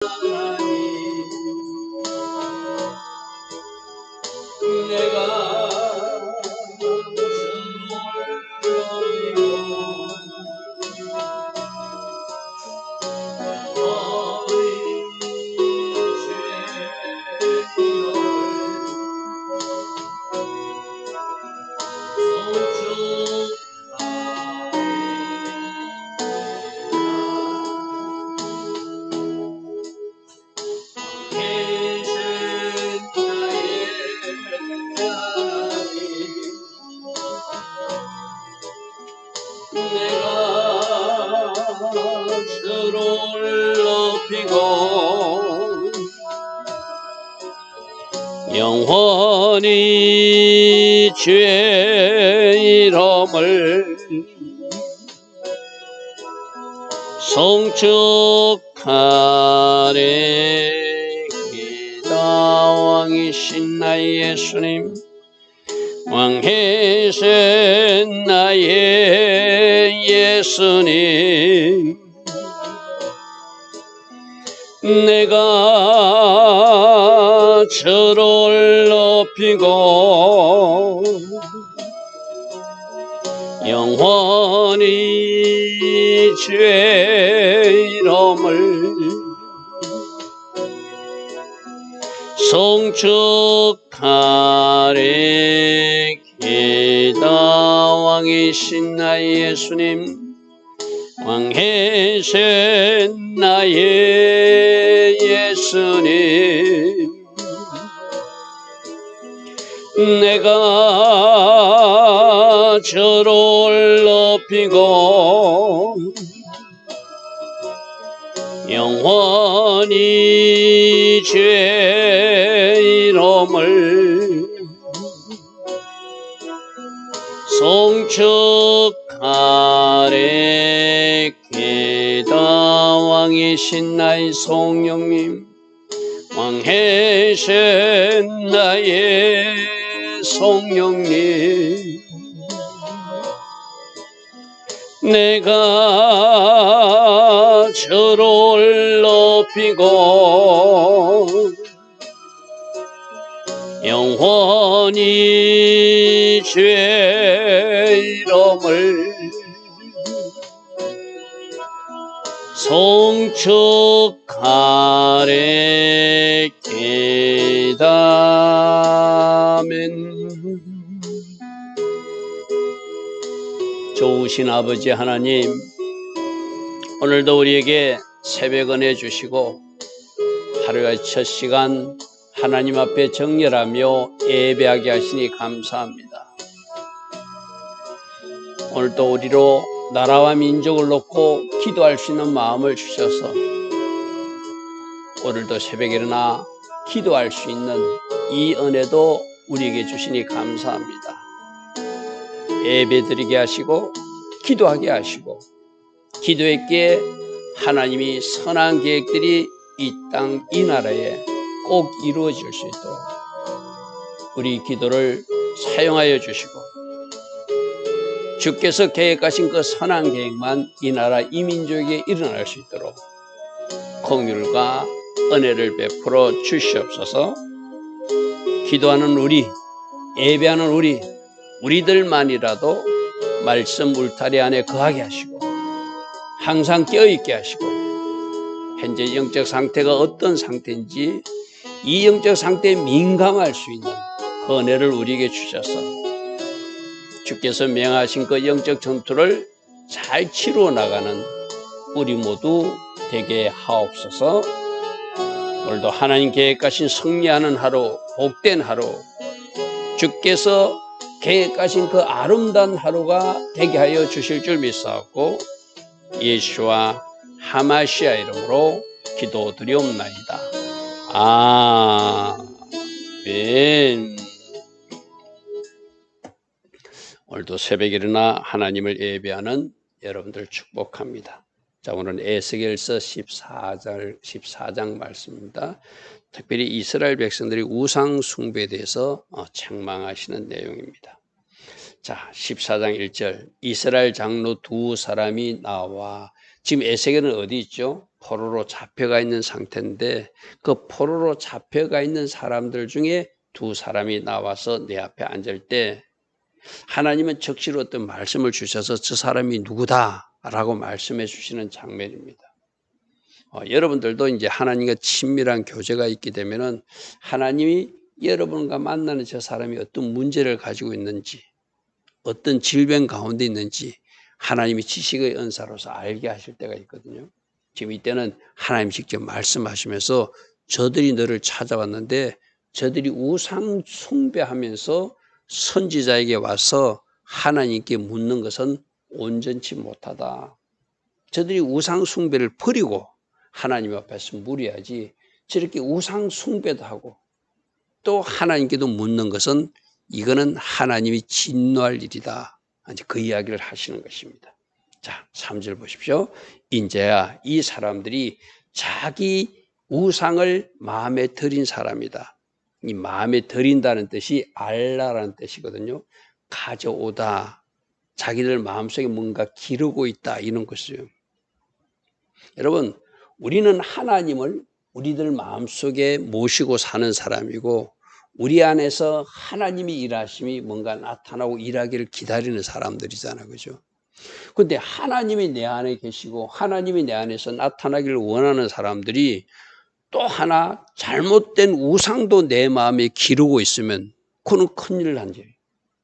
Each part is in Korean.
내가 주를 높이고 영원히 주의 이름을 송축하리. 기다 왕이신 나의 예수님, 왕이신 나의 예수님, 내가 주를 높이고 영원히 주의 이름을 송축하리. 기다 왕이신 나의 예수님, 왕이신 나의 예수님, 내가 주를 높이고 영원히 주의 이름을 송축하리. 기다 왕이신 나의 성령님, 왕이신 나의 성령님, 내가 주를 높이고 영원히 주의 이름을 송축하리. 기다. 아멘. 좋으신 아버지 하나님, 오늘도 우리에게 새벽 은혜 주시고 하루의 첫 시간 하나님 앞에 정렬하며 예배하게 하시니 감사합니다. 오늘도 우리로 나라와 민족을 놓고 기도할 수 있는 마음을 주셔서 오늘도 새벽에 일어나 기도할 수 있는 이 은혜도 우리에게 주시니 감사합니다. 예배드리게 하시고 기도하게 하시고 기도했기에 하나님이 선한 계획들이 이 땅, 이 나라에 꼭 이루어질 수 있도록 우리 기도를 사용하여 주시고 주께서 계획하신 그 선한 계획만 이 나라, 이 민족에게 일어날 수 있도록 긍휼과 은혜를 베풀어 주시옵소서. 기도하는 우리, 예배하는 우리들만이라도 말씀 울타리 안에 거하게 하시고 항상 깨어있게 하시고 현재 영적 상태가 어떤 상태인지 이 영적 상태에 민감할 수 있는 그 은혜를 우리에게 주셔서 주께서 명하신 그 영적 전투를 잘 치루어 나가는 우리 모두 되게 하옵소서. 오늘도 하나님 계획하신 승리하는 하루, 복된 하루, 주께서 계획하신 그 아름다운 하루가 되게 하여 주실 줄 믿사옵고 예수와 하마시아 이름으로 기도드리옵나이다. 아멘. 오늘도 새벽에 일어나 하나님을 예배하는 여러분들 축복합니다. 자, 오늘은 에스겔서 14장 말씀입니다. 특별히 이스라엘 백성들이 우상 숭배에 대해서 책망하시는 내용입니다. 자, 14장 1절. 이스라엘 장로 두 사람이 나와 지금 에스겔은 어디 있죠? 포로로 잡혀가 있는 상태인데 그 포로로 잡혀가 있는 사람들 중에 두 사람이 나와서 내 앞에 앉을 때 하나님은 적시로 어떤 말씀을 주셔서 저 사람이 누구다라고 말씀해 주시는 장면입니다. 여러분들도 이제 하나님과 친밀한 교제가 있게 되면은 하나님이 여러분과 만나는 저 사람이 어떤 문제를 가지고 있는지, 어떤 질병 가운데 있는지 하나님이 지식의 은사로서 알게 하실 때가 있거든요. 지금 이때는 하나님 직접 말씀하시면서 저들이 너를 찾아왔는데 저들이 우상 숭배하면서 선지자에게 와서 하나님께 묻는 것은 온전치 못하다. 저들이 우상 숭배를 버리고 하나님 앞에서 물어야지 저렇게 우상 숭배도 하고 또 하나님께도 묻는 것은 이거는 하나님이 진노할 일이다. 이제 그 이야기를 하시는 것입니다. 자, 3절 보십시오. 인제야 이 사람들이 자기 우상을 마음에 들인 사람이다. 이 마음에 들인다는 뜻이 알라라는 뜻이거든요. 가져오다. 자기들 마음속에 뭔가 기르고 있다. 이런 것이요. 여러분, 우리는 하나님을 우리들 마음속에 모시고 사는 사람이고 우리 안에서 하나님이 일하심이 뭔가 나타나고 일하기를 기다리는 사람들이잖아요. 그죠? 근데 하나님이 내 안에 계시고 하나님이 내 안에서 나타나기를 원하는 사람들이 또 하나 잘못된 우상도 내 마음에 기르고 있으면 그는 큰일을 한 일이에요.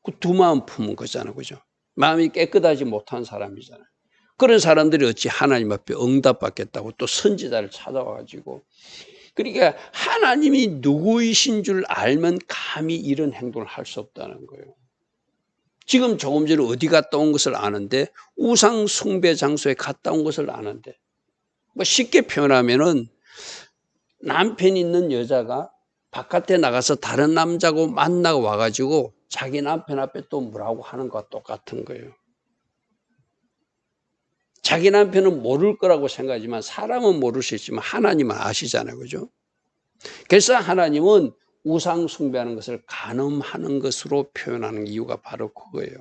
그 두 마음 품은 거잖아요. 그죠? 마음이 깨끗하지 못한 사람이잖아요. 그런 사람들이 어찌 하나님 앞에 응답받겠다고 또 선지자를 찾아와가지고 그러니까 하나님이 누구이신 줄 알면 감히 이런 행동을 할 수 없다는 거예요. 지금 조금 전에 어디 갔다 온 것을 아는데 우상 숭배 장소에 갔다 온 것을 아는데 뭐 쉽게 표현하면은 남편 있는 여자가 바깥에 나가서 다른 남자하고 만나고 와가지고 자기 남편 앞에 또 뭐라고 하는 것과 똑같은 거예요. 자기 남편은 모를 거라고 생각하지만 사람은 모를 수 있지만 하나님은 아시잖아요. 그죠? 그래서 하나님은 우상 숭배하는 것을 간음하는 것으로 표현하는 이유가 바로 그거예요.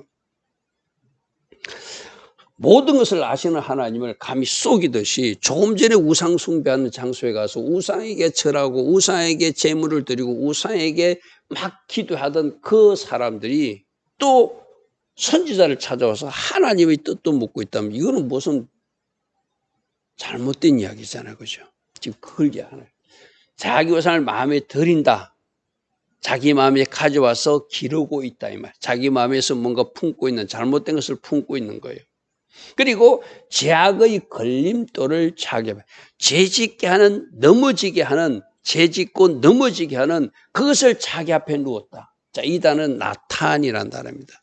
모든 것을 아시는 하나님을 감히 속이듯이 조금 전에 우상 숭배하는 장소에 가서 우상에게 절하고 우상에게 제물을 드리고 우상에게 막 기도하던 그 사람들이 또 선지자를 찾아와서 하나님의 뜻도 묻고 있다면 이거는 무슨 잘못된 이야기잖아요. 그죠? 지금 그걸 이야기하는 자기 우상을 마음에 들인다. 자기 마음에 가져와서 기르고 있다 이 말. 자기 마음에서 뭔가 품고 있는 잘못된 것을 품고 있는 거예요. 그리고 죄악의 걸림돌을 자기 앞에 죄짓게 하는 넘어지게 하는 죄짓고 넘어지게 하는 그것을 자기 앞에 누웠다. 자, 이 단어는 나탄이라는 단어입니다.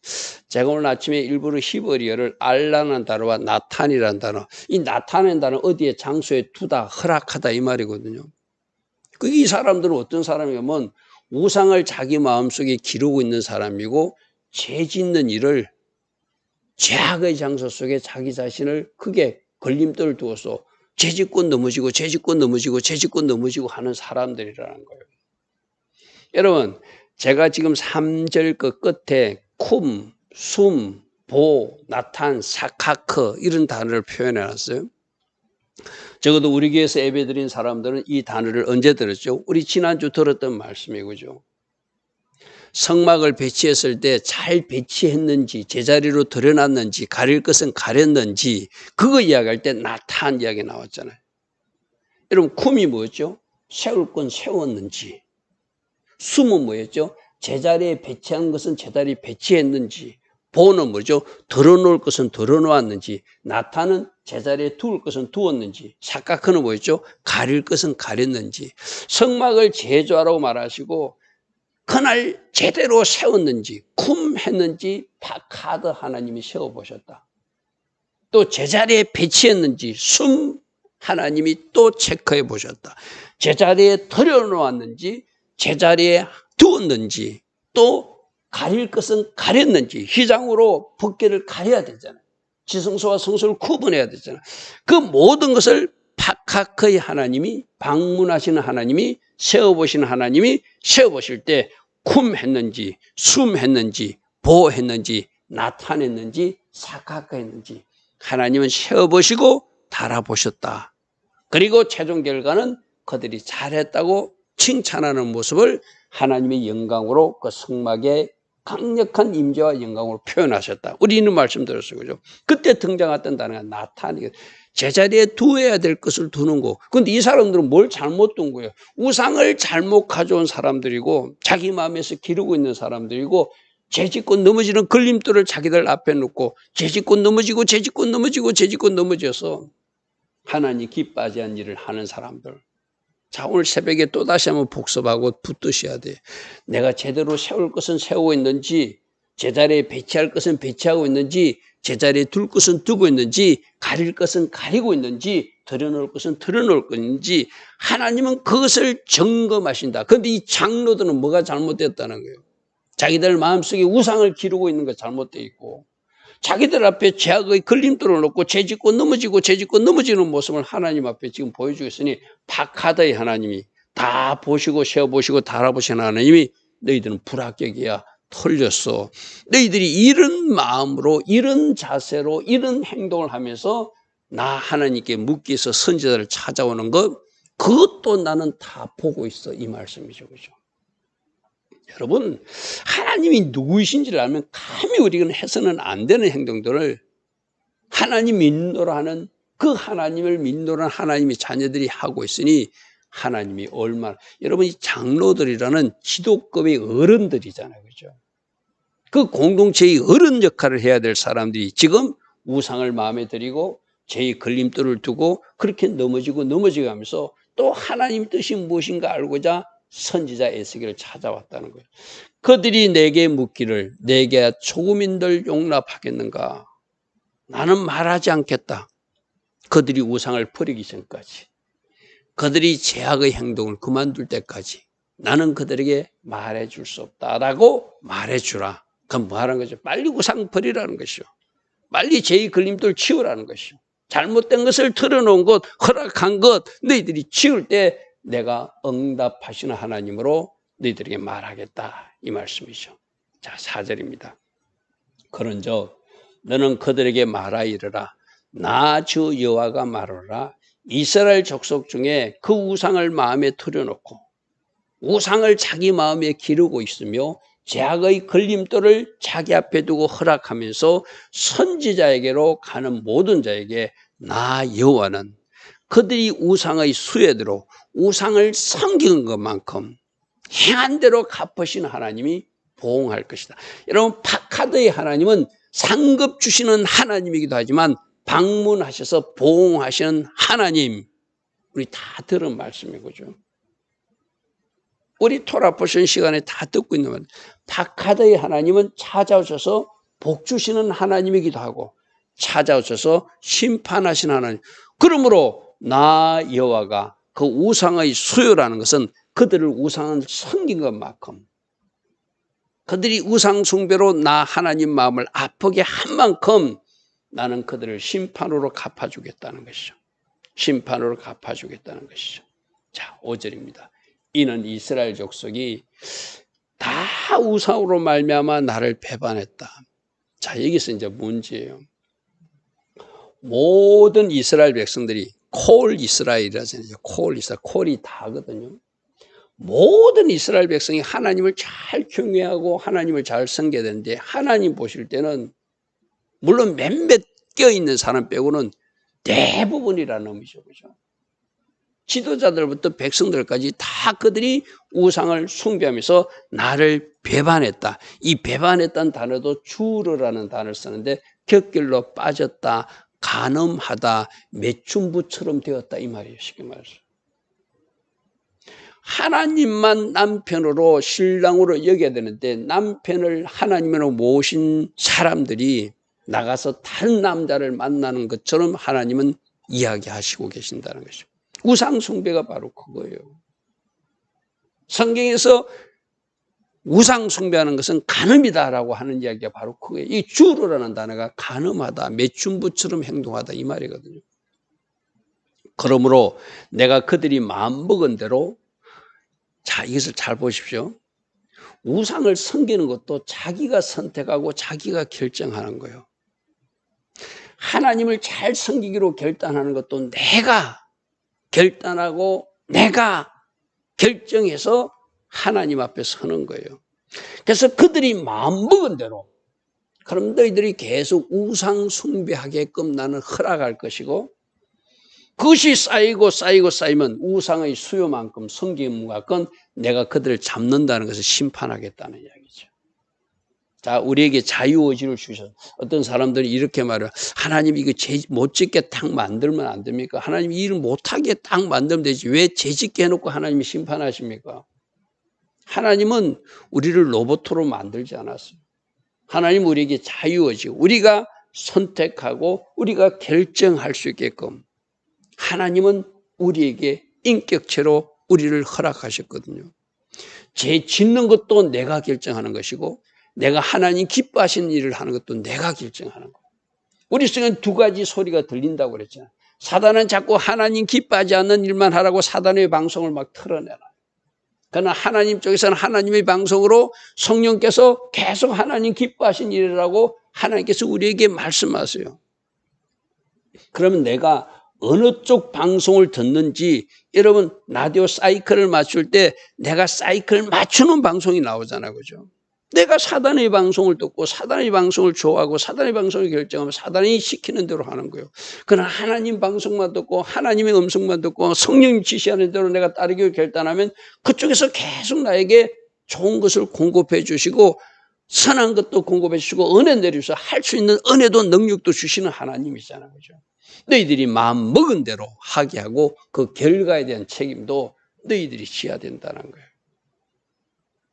제가 오늘 아침에 일부러 히브리어를 알라는 단어와 나탄이라는 단어, 이 나탄이라는 단어 어디에 장소에 두다 허락하다 이 말이거든요. 이 사람들은 어떤 사람이냐면 우상을 자기 마음속에 기르고 있는 사람이고 죄 짓는 일을 죄악의 장소 속에 자기 자신을 크게 걸림돌을 두어서 죄짓고 넘어지고 죄짓고 넘어지고 죄짓고 넘어지고 하는 사람들이라는 거예요. 여러분, 제가 지금 3절 그 끝에 쿰, 숨, 보, 나탄, 사카크 이런 단어를 표현해 놨어요. 적어도 우리 교회에서 예배드린 사람들은 이 단어를 언제 들었죠? 우리 지난주 들었던 말씀이죠. 성막을 배치했을 때 잘 배치했는지 제자리로 들여놨는지 가릴 것은 가렸는지 그거 이야기할 때 나탄 이야기 나왔잖아요. 여러분 쿰이 뭐였죠? 세울 건 세웠는지. 숨은 뭐였죠? 제자리에 배치한 것은 제자리에 배치했는지. 보는 뭐죠? 덜어놓을 것은 덜어놓았는지. 나탄은 제자리에 두을 것은 두었는지. 사카크는 뭐였죠? 가릴 것은 가렸는지. 성막을 제조하라고 말하시고 그날 제대로 세웠는지 쿰 했는지 파카드 하나님이 세워보셨다. 또 제자리에 배치했는지 숨 하나님이 또 체크해 보셨다. 제자리에 들여놓았는지 제자리에 두었는지 또 가릴 것은 가렸는지 휘장으로 벗개를 가려야 되잖아요. 지성소와 성소를 구분해야 되잖아요. 그 모든 것을 파카크의 하나님이 방문하시는 하나님이 세워보시는 하나님이 세워보실 때 쿰 했는지 숨 했는지 보 했는지 나타냈는지 사카크 했는지 하나님은 세워보시고 달아보셨다. 그리고 최종 결과는 그들이 잘했다고 칭찬하는 모습을 하나님의 영광으로 그 성막의 강력한 임재와 영광으로 표현하셨다. 우리 있는 말씀 들었어요. 그죠? 그때 등장했던 단어가 나타나니 제자리에 두어야 될 것을 두는 거. 근데 이 사람들은 뭘 잘못 둔 거예요? 우상을 잘못 가져온 사람들이고 자기 마음에서 기르고 있는 사람들이고 죄짓고 넘어지는 걸림돌을 자기들 앞에 놓고 죄짓고 넘어지고 죄짓고 넘어지고 죄짓고 넘어져서 하나님 기뻐하지 않는 일을 하는 사람들. 자, 오늘 새벽에 또다시 한번 복습하고 붙드셔야 돼요. 내가 제대로 세울 것은 세우고 있는지, 제자리에 배치할 것은 배치하고 있는지, 제자리에 둘 것은 두고 있는지, 가릴 것은 가리고 있는지, 드러놓을 것은 드러놓을 건지, 하나님은 그것을 점검하신다. 그런데 이 장로들은 뭐가 잘못됐다는 거예요? 자기들 마음속에 우상을 기르고 있는 거 잘못되어 있고, 자기들 앞에 죄악의 걸림돌을 놓고 죄짓고 넘어지고 죄짓고 넘어지는 모습을 하나님 앞에 지금 보여주고 있으니 박하다의 하나님이 다 보시고 세어보시고 다 알아보시는 하나님이 너희들은 불합격이야. 털렸어. 너희들이 이런 마음으로 이런 자세로 이런 행동을 하면서 나 하나님께 묻기 위해서 선지자를 찾아오는 것 그것도 나는 다 보고 있어. 이 말씀이죠. 그죠? 여러분, 하나님이 누구이신지를 알면 감히 우리는 해서는 안 되는 행동들을 하나님 믿노라 하는 그 하나님을 믿노라 하나님의 자녀들이 하고 있으니 하나님이 얼마나, 여러분 이 장로들이라는 지도급의 어른들이잖아요. 그죠? 그 공동체의 어른 역할을 해야 될 사람들이 지금 우상을 마음에 들이고 죄의 걸림돌을 두고 그렇게 넘어지고 넘어지면서 또 하나님 뜻이 무엇인가 알고자 선지자 에스겔을 찾아왔다는 거예요. 그들이 내게 묻기를 내게 초국민들 용납하겠는가? 나는 말하지 않겠다. 그들이 우상을 버리기 전까지, 그들이 죄악의 행동을 그만둘 때까지 나는 그들에게 말해줄 수 없다라고 말해주라. 그건 뭐 하는 거죠? 빨리 우상 버리라는 것이요. 빨리 죄의 걸림돌 치우라는 것이요. 잘못된 것을 털어놓은 것, 허락한 것 너희들이 치울 때 내가 응답하시는 하나님으로 너희들에게 말하겠다. 이 말씀이죠. 자, 4절입니다. 그런즉 너는 그들에게 말하이르라. 나 주 여호와가 말하라. 이스라엘 족속 중에 그 우상을 마음에 들여놓고 우상을 자기 마음에 기르고 있으며 죄악의 걸림돌을 자기 앞에 두고 허락하면서 선지자에게로 가는 모든 자에게 나 여호와는 그들이 우상의 수혜대로 우상을 섬기는 것만큼 행한 대로 갚으시는 하나님이 보응할 것이다. 여러분, 파카드의 하나님은 상급 주시는 하나님이기도 하지만 방문하셔서 보응하시는 하나님, 우리 다 들은 말씀이죠. 우리 토라 포션 시간에 다 듣고 있는 말. 파카드의 하나님은 찾아오셔서 복 주시는 하나님이기도 하고 찾아오셔서 심판하시는 하나님. 그러므로 나 여호와가 그 우상의 수요라는 것은 그들을 우상을 섬긴 것만큼, 그들이 우상 숭배로 나 하나님 마음을 아프게 한 만큼 나는 그들을 심판으로 갚아주겠다는 것이죠. 심판으로 갚아주겠다는 것이죠. 자, 5절입니다. 이는 이스라엘 족속이 다 우상으로 말미암아 나를 배반했다. 자, 여기서 이제 문제예요. 모든 이스라엘 백성들이 콜 이스라엘이라잖아요. 콜 이스라엘, 콜이 다거든요. 모든 이스라엘 백성이 하나님을 잘 경외하고 하나님을 잘 섬겨야 되는데 하나님 보실 때는 물론 몇몇 껴있는 사람 빼고는 대부분이라는 의미죠. 그죠? 지도자들부터 백성들까지 다 그들이 우상을 숭배하면서 나를 배반했다. 이 배반했다는 단어도 주르라는 단어를 쓰는데 곁길로 빠졌다, 간음하다, 매춘부처럼 되었다 이 말이에요. 쉽게 말해서. 하나님만 남편으로 신랑으로 여겨야 되는데 남편을 하나님으로 모신 사람들이 나가서 다른 남자를 만나는 것처럼 하나님은 이야기하시고 계신다는 것이죠. 우상 숭배가 바로 그거예요. 성경에서 우상 숭배하는 것은 간음이다라고 하는 이야기가 바로 그거예요. 이 주로라는 단어가 간음하다, 매춘부처럼 행동하다 이 말이거든요. 그러므로 내가 그들이 마음먹은 대로, 자, 이것을 잘 보십시오. 우상을 섬기는 것도 자기가 선택하고 자기가 결정하는 거예요. 하나님을 잘 섬기기로 결단하는 것도 내가 결단하고 내가 결정해서 하나님 앞에 서는 거예요. 그래서 그들이 마음먹은 대로, 그럼 너희들이 계속 우상 숭배하게끔 나는 허락할 것이고, 그것이 쌓이면 우상의 수요만큼 섬김과 건 내가 그들을 잡는다는 것을 심판하겠다는 이야기죠. 자, 우리에게 자유의지를 주셔서 어떤 사람들이 이렇게 말해요. 하나님 이거 죄 못 짓게 딱 만들면 안 됩니까? 하나님 이 일을 못하게 딱 만들면 되지. 왜 죄 짓게 해놓고 하나님이 심판하십니까? 하나님은 우리를 로봇으로 만들지 않았어요. 하나님 우리에게 자유의지, 우리가 선택하고 우리가 결정할 수 있게끔 하나님은 우리에게 인격체로 우리를 허락하셨거든요. 죄 짓는 것도 내가 결정하는 것이고 내가 하나님 기뻐하시는 일을 하는 것도 내가 결정하는 거예요. 우리 속에는 두 가지 소리가 들린다고 그랬잖아요. 사단은 자꾸 하나님 기뻐하지 않는 일만 하라고 사단의 방송을 막 틀어내라. 그러나 하나님 쪽에서는 하나님의 방송으로 성령께서 계속 하나님 기뻐하신 일이라고 하나님께서 우리에게 말씀하세요. 그러면 내가 어느 쪽 방송을 듣는지, 여러분 라디오 사이클을 맞출 때 내가 사이클 맞추는 방송이 나오잖아요. 그죠? 내가 사단의 방송을 듣고 사단의 방송을 좋아하고 사단의 방송을 결정하면 사단이 시키는 대로 하는 거예요. 그러나 하나님 방송만 듣고 하나님의 음성만 듣고 성령이 지시하는 대로 내가 따르기를 결단하면 그쪽에서 계속 나에게 좋은 것을 공급해 주시고 선한 것도 공급해 주시고 은혜 내리셔서 할 수 있는 은혜도 능력도 주시는 하나님이잖아요. 그죠? 너희들이 마음 먹은 대로 하게 하고 그 결과에 대한 책임도 너희들이 져야 된다는 거예요.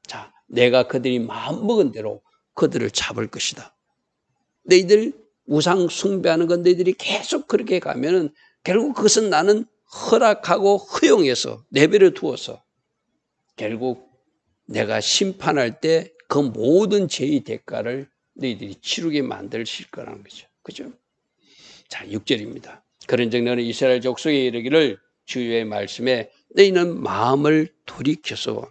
자, 내가 그들이 마음 먹은 대로 그들을 잡을 것이다. 너희들 우상 숭배하는 건 너희들이 계속 그렇게 가면은 결국 그것은 나는 허락하고 허용해서 내버려 두어서 결국 내가 심판할 때 그 모든 죄의 대가를 너희들이 치르게 만드실 거라는 거죠. 그죠? 자, 6절입니다. 그런즉 너는 이스라엘 족속에 이르기를 주의 말씀에 너희는 마음을 돌이켜서,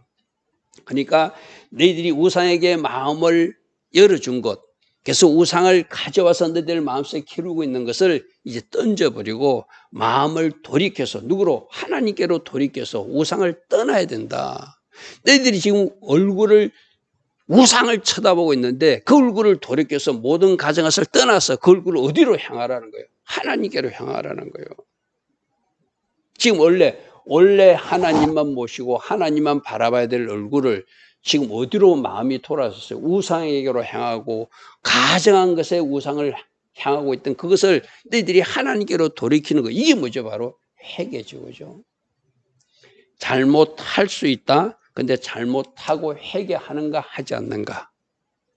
그러니까 너희들이 우상에게 마음을 열어준 것, 그래서 우상을 가져와서 너희들 마음속에 기르고 있는 것을 이제 던져버리고 마음을 돌이켜서, 누구로? 하나님께로 돌이켜서 우상을 떠나야 된다. 너희들이 지금 얼굴을 우상을 쳐다보고 있는데 그 얼굴을 돌이켜서 모든 가정을 떠나서 그 얼굴을 어디로 향하라는 거예요? 하나님께로 향하라는 거예요. 지금 원래 하나님만 모시고 하나님만 바라봐야 될 얼굴을 지금 어디로 마음이 돌아섰어요? 우상에게로 향하고 가정한 것에 우상을 향하고 있던 그것을 너희들이 하나님께로 돌이키는 거, 이게 뭐죠? 바로 회개죠. 그죠? 잘못할 수 있다. 근데 잘못하고 회개하는가 하지 않는가,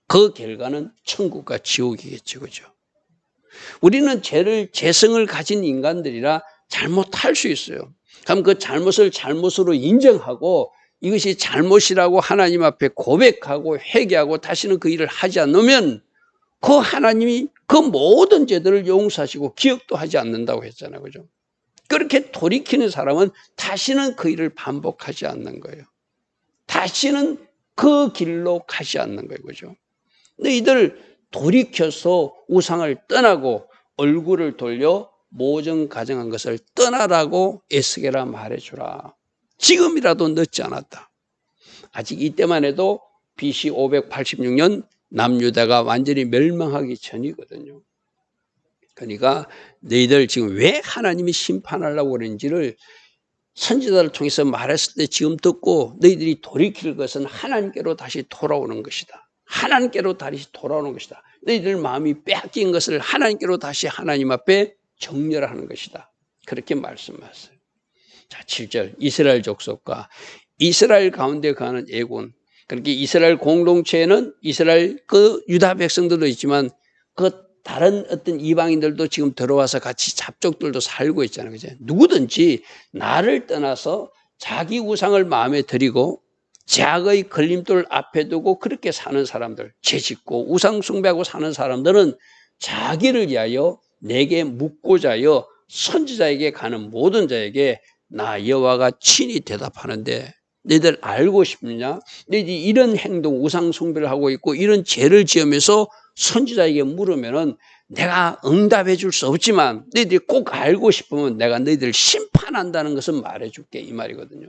그 결과는 천국과 지옥이겠죠. 그죠? 우리는 재성을 가진 인간들이라 잘못할 수 있어요. 그럼 그 잘못을 잘못으로 인정하고 이것이 잘못이라고 하나님 앞에 고백하고 회개하고 다시는 그 일을 하지 않으면 그 하나님이 그 모든 죄들을 용서하시고 기억도 하지 않는다고 했잖아요. 그죠? 그렇게 돌이키는 사람은 다시는 그 일을 반복하지 않는 거예요. 다시는 그 길로 가지 않는 거예요. 그죠? 너희들 돌이켜서 우상을 떠나고 얼굴을 돌려 모전 가정한 것을 떠나라고 에스겔아 말해주라. 지금이라도 늦지 않았다. 아직 이때만 해도 BC 586년 남유다가 완전히 멸망하기 전이거든요. 그러니까 너희들 지금 왜 하나님이 심판하려고 그러는지를 선지자를 통해서 말했을 때 지금 듣고 너희들이 돌이킬 것은 하나님께로 다시 돌아오는 것이다. 하나님께로 다시 돌아오는 것이다. 너희들 마음이 빼앗긴 것을 하나님께로 다시 하나님 앞에 정렬하는 것이다. 그렇게 말씀하셨어요. 자, 7절. 이스라엘 족속과 이스라엘 가운데 가는 애군. 그렇게 이스라엘 공동체에는 이스라엘 그 유다 백성들도 있지만 그 다른 어떤 이방인들도 지금 들어와서 같이 잡족들도 살고 있잖아요. 그죠? 누구든지 나를 떠나서 자기 우상을 마음에 들이고 죄악의 걸림돌 앞에 두고 그렇게 사는 사람들, 죄짓고 우상 숭배하고 사는 사람들은 자기를 위하여 내게 묻고자 하여 선지자에게 가는 모든 자에게 나 여호와가 친히 대답하는데 너희들 알고 싶느냐? 너희들이 이런 행동, 우상 숭배를 하고 있고 이런 죄를 지으면서 선지자에게 물으면은 내가 응답해 줄 수 없지만 너희들이 꼭 알고 싶으면 내가 너희들을 심판한다는 것은 말해줄게 이 말이거든요.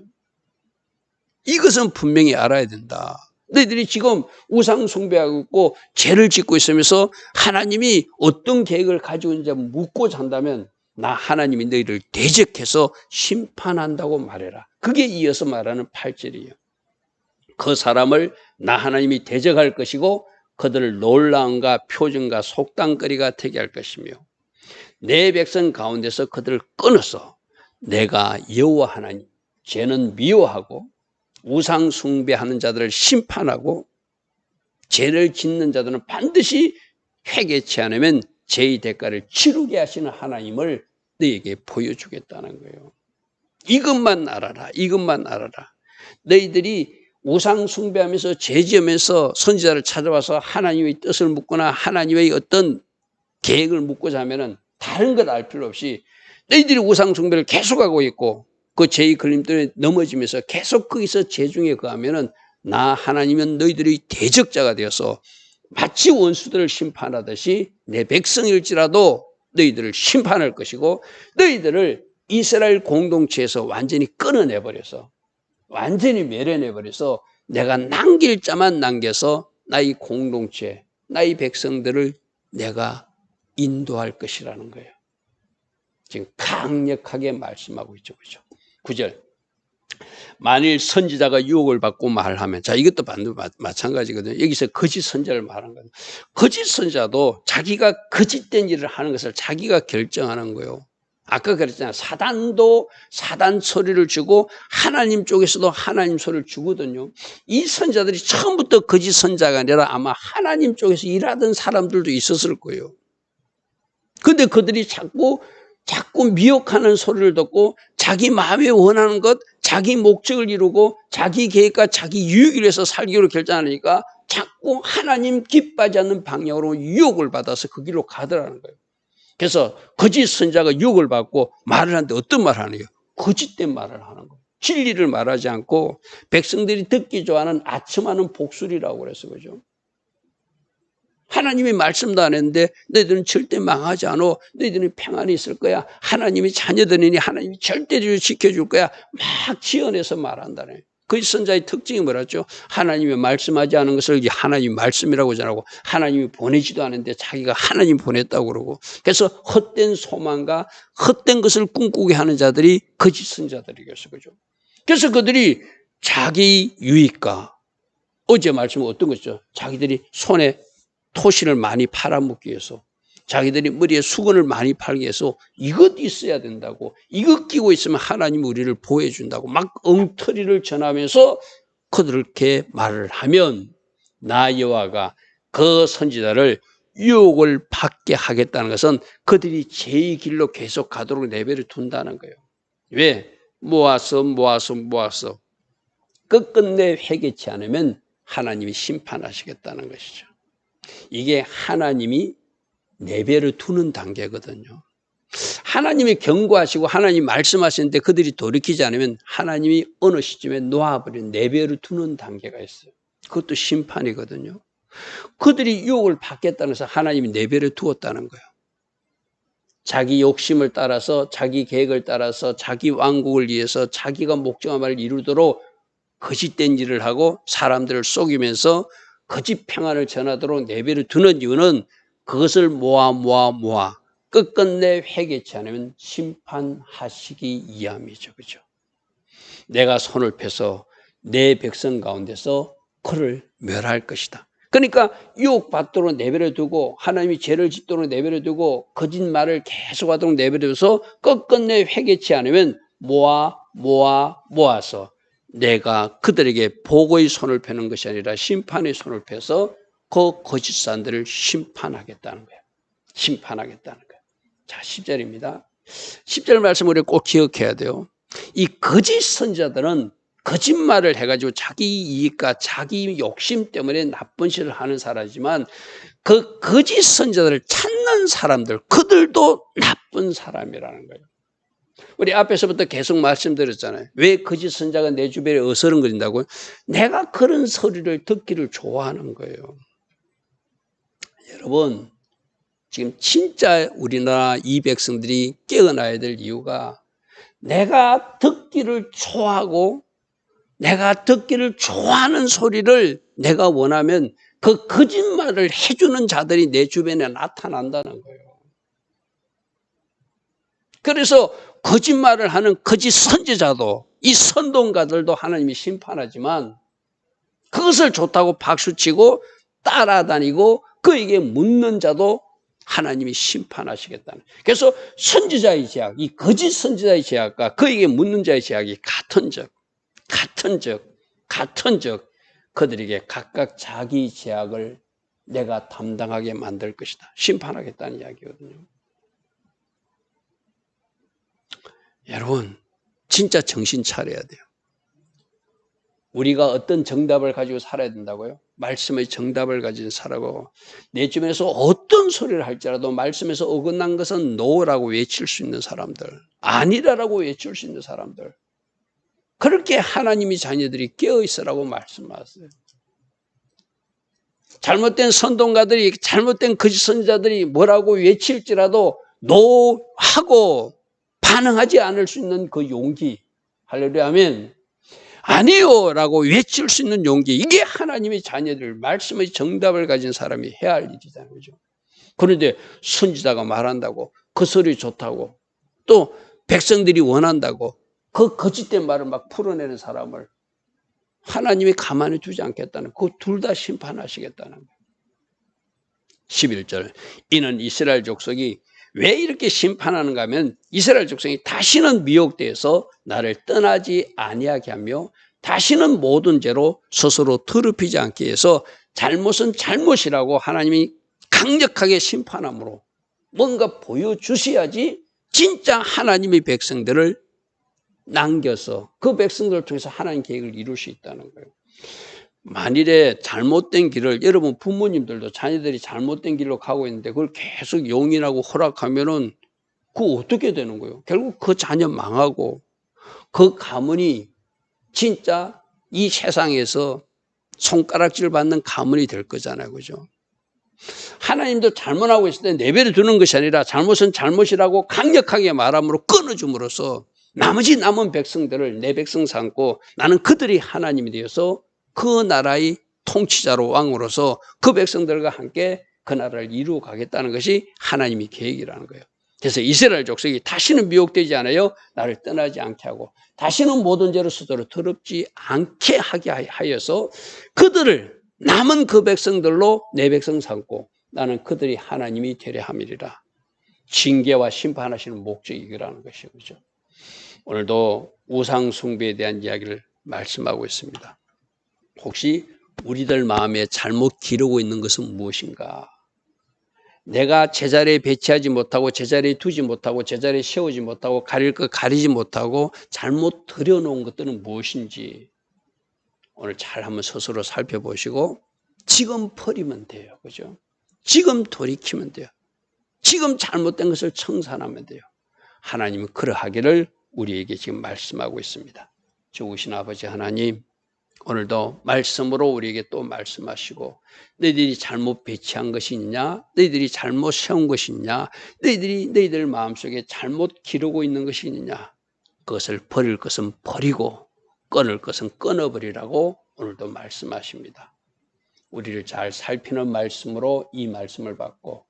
이것은 분명히 알아야 된다. 너희들이 지금 우상 숭배하고 있고 죄를 짓고 있으면서 하나님이 어떤 계획을 가지고 있는지 묻고 잔다면 나 하나님이 너희를 대적해서 심판한다고 말해라. 그게 이어서 말하는 8절이에요. 그 사람을 나 하나님이 대적할 것이고 그들을 놀라움과 표정과 속담거리가 되게 할 것이며 내 백성 가운데서 그들을 끊어서 내가 여호와 하나님 죄는 미워하고 우상 숭배하는 자들을 심판하고 죄를 짓는 자들은 반드시 회개치 않으면 죄의 대가를 치르게 하시는 하나님을 너희에게 보여주겠다는 거예요. 이것만 알아라. 이것만 알아라. 너희들이 우상 숭배하면서 죄 지으면서 선지자를 찾아와서 하나님의 뜻을 묻거나 하나님의 어떤 계획을 묻고자 하면은 다른 걸 알 필요 없이 너희들이 우상 숭배를 계속하고 있고 그 죄의 걸림돌에 넘어지면서 계속 거기서 죄 중에 거하면은 나 하나님은 너희들의 대적자가 되어서 마치 원수들을 심판하듯이 내 백성일지라도 너희들을 심판할 것이고 너희들을 이스라엘 공동체에서 완전히 끊어내버려서 완전히 멸해내버려서 내가 남길 자만 남겨서 나의 공동체, 나의 백성들을 내가 인도할 것이라는 거예요. 지금 강력하게 말씀하고 있죠. 그죠? 9절. 만일 선지자가 유혹을 받고 말하면, 자, 이것도 마찬가지거든요. 여기서 거짓 선지자를 말한 거예요. 거짓 선지자도 자기가 거짓된 일을 하는 것을 자기가 결정하는 거예요. 아까 그랬잖아요. 사단도 사단 소리를 주고 하나님 쪽에서도 하나님 소리를 주거든요. 이 선지자들이 처음부터 거짓 선지자가 아니라 아마 하나님 쪽에서 일하던 사람들도 있었을 거예요. 근데 그들이 자꾸 미혹하는 소리를 듣고 자기 마음에 원하는 것, 자기 목적을 이루고 자기 계획과 자기 유익을 위해서 살기로 결정하니까 자꾸 하나님 기뻐하지 않는 방향으로 유혹을 받아서 그 길로 가더라는 거예요. 그래서 거짓 선지자가 유혹을 받고 말을 하는데 어떤 말을 하는 거예요? 거짓된 말을 하는 거예요. 진리를 말하지 않고 백성들이 듣기 좋아하는 아첨하는 복술이라고 그래서 그죠. 하나님이 말씀도 안 했는데 너희들은 절대 망하지 않아. 너희들은 평안이 있을 거야. 하나님이 자녀들이니 하나님이 절대로 지켜줄 거야. 막 지어내서 말한다네. 거짓 선지자의 특징이 뭐라죠? 하나님이 말씀하지 않은 것을 하나님 말씀이라고 전하고 하나님이 보내지도 않은데 자기가 하나님 보냈다고 그러고 그래서 헛된 소망과 헛된 것을 꿈꾸게 하는 자들이 거짓 선지자들이겠어. 그죠? 그래서 그들이 자기 유익과 어제 말씀은 어떤 것이죠? 자기들이 손에 토신을 많이 팔아먹기 위해서 자기들이 머리에 수건을 많이 팔기 위해서 이것 있어야 된다고 이것 끼고 있으면 하나님이 우리를 보호해준다고 막 엉터리를 전하면서 그렇게 말을 하면 나 여호와가 그 선지자를 유혹을 받게 하겠다는 것은 그들이 죄의 길로 계속 가도록 내버려 둔다는 거예요. 왜? 모아서 끝끝내 회개치 않으면 하나님이 심판하시겠다는 것이죠. 이게 하나님이 내버려 두는 단계거든요. 하나님이 경고하시고 하나님 말씀하시는데 그들이 돌이키지 않으면 하나님이 어느 시점에 놓아버린 내버려 두는 단계가 있어요. 그것도 심판이거든요. 그들이 유혹을 받겠다는 것은 하나님이 내버려 두었다는 거예요. 자기 욕심을 따라서 자기 계획을 따라서 자기 왕국을 위해서 자기가 목적한 말을 이루도록 거짓된 일을 하고 사람들을 속이면서 거짓 평안을 전하도록 내버려 두는 이유는 그것을 모아 끝끝내 회개치 않으면 심판하시기 위함이죠. 그죠? 내가 손을 펴서 내 백성 가운데서 그를 멸할 것이다. 그러니까 유혹받도록 내버려 두고 하나님이 죄를 짓도록 내버려 두고 거짓말을 계속하도록 내버려 둬서 끝끝내 회개치 않으면 모아서 내가 그들에게 보고의 손을 펴는 것이 아니라 심판의 손을 펴서 그 거짓산들을 심판하겠다는 거예요. 심판하겠다는 거예요. 자, 10절입니다. 10절 말씀 우리 꼭 기억해야 돼요. 이 거짓 선지자들은 거짓말을 해가지고 자기 이익과 자기 욕심 때문에 나쁜 짓을 하는 사람이지만 그 거짓 선지자들을 찾는 사람들, 그들도 나쁜 사람이라는 거예요. 우리 앞에서부터 계속 말씀드렸잖아요. 왜 거짓 선지자가 내 주변에 어스렁거린다고요? 내가 그런 소리를 듣기를 좋아하는 거예요. 여러분, 지금 진짜 우리나라 이 백성들이 깨어나야 될 이유가 내가 듣기를 좋아하고 내가 듣기를 좋아하는 소리를 내가 원하면 그 거짓말을 해주는 자들이 내 주변에 나타난다는 거예요. 그래서 거짓말을 하는 거짓 선지자도 이 선동가들도 하나님이 심판하지만 그것을 좋다고 박수치고 따라다니고 그에게 묻는 자도 하나님이 심판하시겠다는. 그래서 선지자의 제약, 이 거짓 선지자의 제약과 그에게 묻는 자의 제약이 같은 적 그들에게 각각 자기 제약을 내가 담당하게 만들 것이다. 심판하겠다는 이야기거든요. 여러분, 진짜 정신 차려야 돼요. 우리가 어떤 정답을 가지고 살아야 된다고요? 말씀의 정답을 가지고 살아고 내 주변에서 어떤 소리를 할지라도 말씀에서 어긋난 것은 노라고 외칠 수 있는 사람들, 아니라라고 외칠 수 있는 사람들, 그렇게 하나님이 자녀들이 깨어있으라고 말씀하세요. 잘못된 선동가들이, 잘못된 거짓 선지자들이 뭐라고 외칠지라도 노하고 반응하지 않을 수 있는 그 용기, 할렐루야 아멘. 아니요 라고 외칠 수 있는 용기, 이게 하나님의 자녀들, 말씀의 정답을 가진 사람이 해야 할 일이잖아요. 그렇죠? 그런데 선지자가 말한다고 그 소리 좋다고 또 백성들이 원한다고 그 거짓된 말을 막 풀어내는 사람을 하나님이 가만히 두지 않겠다는, 그 둘 다 심판하시겠다는 거예요. 11절, 이는 이스라엘 족속이 왜 이렇게 심판하는가 하면 이스라엘 족속이 다시는 미혹되어서 나를 떠나지 아니하게 하며 다시는 모든 죄로 스스로 더럽히지 않게 해서 잘못은 잘못이라고 하나님이 강력하게 심판함으로 뭔가 보여주셔야지 진짜 하나님의 백성들을 남겨서 그 백성들을 통해서 하나님 계획을 이룰 수 있다는 거예요. 만일에 잘못된 길을, 여러분 부모님들도 자녀들이 잘못된 길로 가고 있는데 그걸 계속 용인하고 허락하면은 그거 어떻게 되는 거예요? 결국 그 자녀 망하고 그 가문이 진짜 이 세상에서 손가락질 받는 가문이 될 거잖아요. 그죠? 하나님도 잘못하고 있을 때 내버려 두는 것이 아니라 잘못은 잘못이라고 강력하게 말함으로 끊어줌으로써 나머지 남은 백성들을 내 백성 삼고 나는 그들이 하나님이 되어서 그 나라의 통치자로 왕으로서 그 백성들과 함께 그 나라를 이루어 가겠다는 것이 하나님의 계획이라는 거예요. 그래서 이스라엘 족속이 다시는 미혹되지 않아요. 나를 떠나지 않게 하고 다시는 모든 죄로 스스로 더럽지 않게 하게 하여서 그들을 남은 그 백성들로 내 백성 삼고 나는 그들이 하나님이 되려 함이리라. 징계와 심판하시는 목적이 이거라는 것이죠. 그렇죠? 오늘도 우상 숭배에 대한 이야기를 말씀하고 있습니다. 혹시 우리들 마음에 잘못 기르고 있는 것은 무엇인가? 내가 제자리에 배치하지 못하고 제자리에 두지 못하고 제자리에 세우지 못하고 가릴 것 가리지 못하고 잘못 들여놓은 것들은 무엇인지 오늘 잘 한번 스스로 살펴보시고 지금 버리면 돼요. 그죠? 지금 돌이키면 돼요. 지금 잘못된 것을 청산하면 돼요. 하나님은 그러하기를 우리에게 지금 말씀하고 있습니다. 좋으신 아버지 하나님, 오늘도 말씀으로 우리에게 또 말씀하시고 너희들이 잘못 배치한 것이 있냐, 너희들이 잘못 세운 것이 있냐, 너희들 마음속에 잘못 기르고 있는 것이 있느냐, 그것을 버릴 것은 버리고 끊을 것은 끊어버리라고 오늘도 말씀하십니다. 우리를 잘 살피는 말씀으로 이 말씀을 받고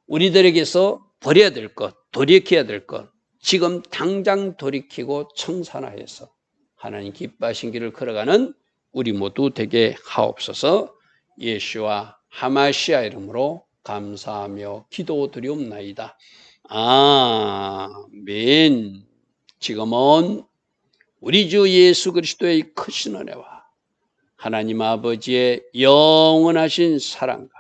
우리들에게서 버려야 될 것, 돌이켜야 될 것, 지금 당장 돌이키고 청산하여서 하나님 기뻐하신 길을 걸어가는 우리 모두 되게 하옵소서. 예수와 하마시아 이름으로 감사하며 기도드리옵나이다. 아멘. 지금은 우리 주 예수 그리스도의 크신 은혜와 하나님 아버지의 영원하신 사랑과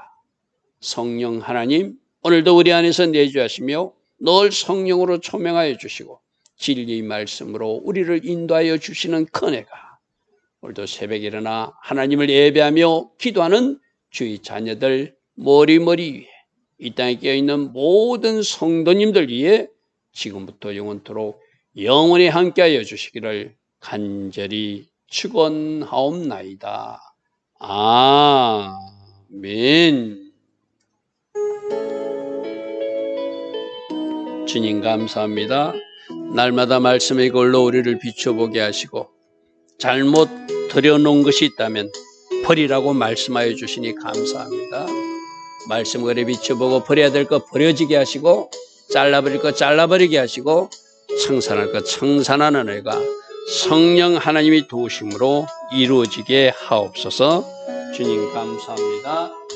성령 하나님, 오늘도 우리 안에서 내주하시며 늘 성령으로 초명하여 주시고 진리의 말씀으로 우리를 인도하여 주시는 큰애가 오늘도 새벽에 일어나 하나님을 예배하며 기도하는 주의 자녀들 머리머리 위에 이 땅에 깨어있는 모든 성도님들 위에 지금부터 영원토록 영원히 함께하여 주시기를 간절히 축원하옵나이다. 아멘. 주님 감사합니다. 날마다 말씀의 걸로 우리를 비춰보게 하시고 잘못 들여놓은 것이 있다면 버리라고 말씀하여 주시니 감사합니다. 말씀 그래 비춰보고 버려야 될 것 버려지게 하시고 잘라버릴 것 잘라버리게 하시고 청산할 것 청산하는 은혜가 성령 하나님이 도우심으로 이루어지게 하옵소서. 주님 감사합니다.